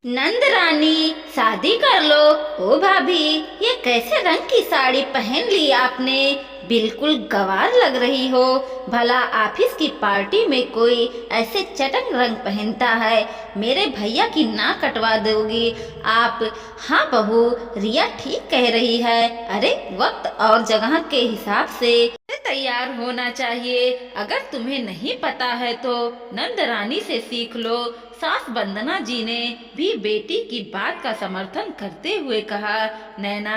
नंद रानी, शादी कर लो। ओ भाभी, ये कैसे रंग की साड़ी पहन ली आपने? बिल्कुल गंवार लग रही हो। भला ऑफिस की पार्टी में कोई ऐसे चटक रंग पहनता है? मेरे भैया की नाक कटवा दोगी आप। हाँ बहू, रिया ठीक कह रही है। अरे वक्त और जगह के हिसाब से तैयार होना चाहिए। अगर तुम्हें नहीं पता है तो नंद रानी से सीख लो। सास वंदना जी ने भी बेटी की बात का समर्थन करते हुए कहा। नैना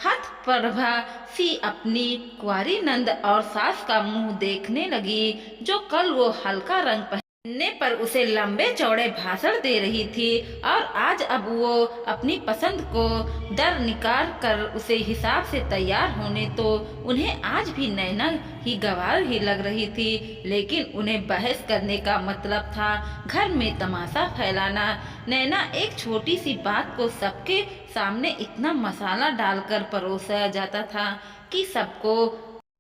हाथ प्रभा सी अपनी कुंवारी नंद और सास का मुंह देखने लगी, जो कल वो हल्का रंग पहनने पर उसे लंबे चौड़े भाषण दे रही थी, और आज अब वो अपनी पसंद को दर निकाल कर उसे हिसाब से तैयार होने तो उन्हें आज भी नैना ही गंवार ही लग रही थी। लेकिन उन्हें बहस करने का मतलब था घर में तमाशा फैलाना। नैना एक छोटी सी बात को सबके सामने इतना मसाला डालकर परोसा जाता था कि सबको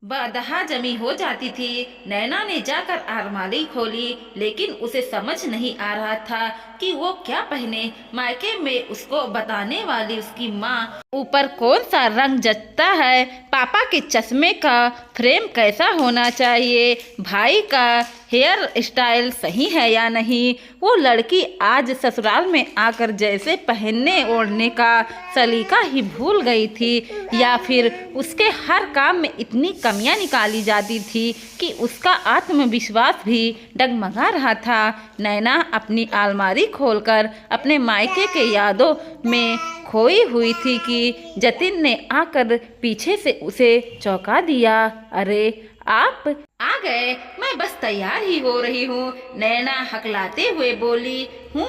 बदहा जमी हो जाती थी। नैना ने जाकर अलमारी खोली, लेकिन उसे समझ नहीं आ रहा था कि वो क्या पहने। मायके में उसको बताने वाली उसकी माँ ऊपर कौन सा रंग जचता है, पापा के चश्मे का फ्रेम कैसा होना चाहिए, भाई का हेयर स्टाइल सही है या नहीं। वो लड़की आज ससुराल में आकर जैसे पहनने ओढ़ने का सलीका ही भूल गई थी, या फिर उसके हर काम में इतनी कमियां निकाली जाती थी कि उसका आत्मविश्वास भी डगमगा रहा था। नैना अपनी अलमारी खोलकर अपने मायके के यादों में खोई हुई थी कि जतिन ने आकर पीछे से उसे चौंका दिया। अरे आप आ गए, मैं बस तैयार ही हो रही हूँ। नैना हकलाते हुए बोली। हूँ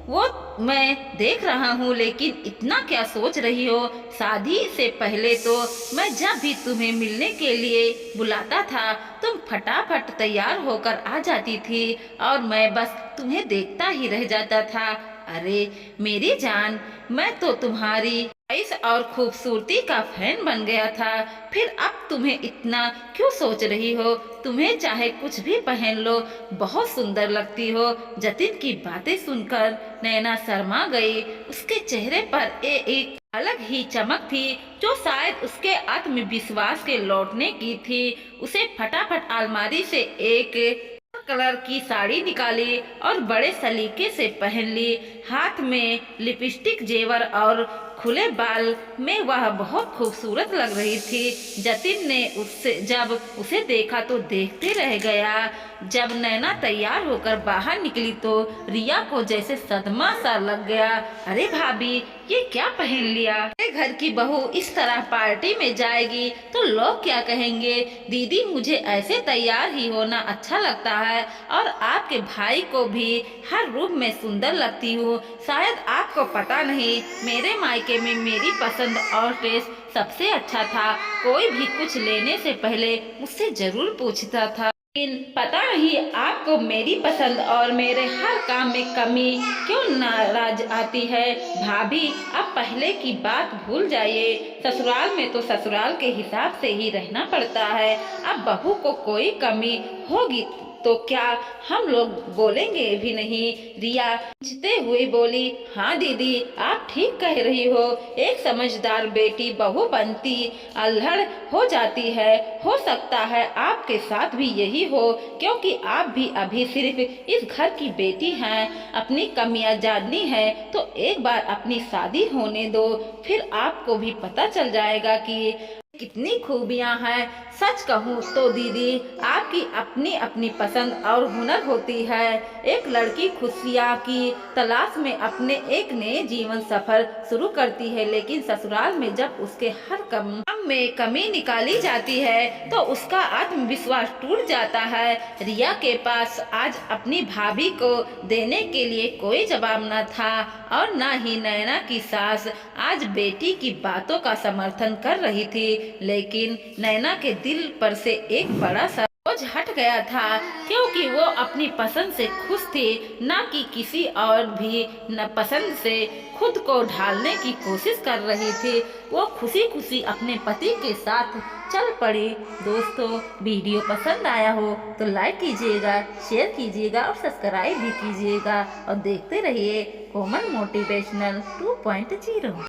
वो मैं देख रहा हूँ, लेकिन इतना क्या सोच रही हो? शादी से पहले तो मैं जब भी तुम्हें मिलने के लिए बुलाता था तुम फटाफट तैयार होकर आ जाती थी, और मैं बस तुम्हें देखता ही रह जाता था। अरे मेरी जान, मैं तो तुम्हारी आइस और खूबसूरती का फैन बन गया था। फिर अब तुम्हें इतना क्यों सोच रही हो? तुम्हें चाहे कुछ भी पहन लो, बहुत सुंदर लगती हो। जतिन की बातें सुनकर नैना शर्मा गई। उसके चेहरे पर एक अलग ही चमक थी, जो शायद उसके आत्मविश्वास के लौटने की थी। उसे फटाफट अलमारी से एक कलर की साड़ी निकाली और बड़े सलीके से पहन ली। हाथ में लिपस्टिक, जेवर और खुले बाल में वह बहुत खूबसूरत लग रही थी। जतिन ने जब उसे देखा तो देखते रह गया। जब नैना तैयार होकर बाहर निकली तो रिया को जैसे सदमा सा लग गया। अरे भाभी, ये क्या पहन लिया? घर की बहू इस तरह पार्टी में जाएगी तो लोग क्या कहेंगे? दीदी, मुझे ऐसे तैयार ही होना अच्छा लगता है, और आपके भाई को भी हर रूप में सुंदर लगती हूँ। शायद आपको पता नहीं, मेरे मायके में मेरी पसंद और टेस्ट सबसे अच्छा था। कोई भी कुछ लेने से पहले मुझसे जरूर पूछता था। लेकिन पता नहीं आपको मेरी पसंद और मेरे हर काम में कमी क्यों नाराज आती है। भाभी, अब पहले की बात भूल जाइए। ससुराल में तो ससुराल के हिसाब से ही रहना पड़ता है। अब बहू को कोई कमी होगी तो क्या हम लोग बोलेंगे भी नहीं? रिया खिंचते हुए बोली। हाँ दीदी, आप ठीक कह रही हो। एक समझदार बेटी बहू बनती अल्हड़ हो जाती है। हो सकता है आपके साथ भी यही हो, क्योंकि आप भी अभी सिर्फ इस घर की बेटी हैं। अपनी कमियां जाननी है तो एक बार अपनी शादी होने दो, फिर आपको भी पता चल जाएगा कि कितनी खूबियां हैं। सच कहूँ तो दीदी, आपकी अपनी अपनी पसंद और हुनर होती है। एक लड़की खुशियाँ की तलाश में अपने एक नए जीवन सफर शुरू करती है, लेकिन ससुराल में जब उसके हर काम में कमी निकाली जाती है तो उसका आत्मविश्वास टूट जाता है। रिया के पास आज अपनी भाभी को देने के लिए कोई जवाब न था, और न ही नैना की सास आज बेटी की बातों का समर्थन कर रही थी। लेकिन नैना के दिल पर से एक बड़ा सा बोझ हट गया था, क्योंकि वो अपनी पसंद से खुश थी, न कि किसी और भी न पसंद से खुद को ढालने की कोशिश कर रही थी। वो खुशी खुशी अपने पति के साथ चल पड़ी। दोस्तों, वीडियो पसंद आया हो तो लाइक कीजिएगा, शेयर कीजिएगा और सब्सक्राइब भी कीजिएगा, और देखते रहिए कोमल मोटिवेशनल 2.0।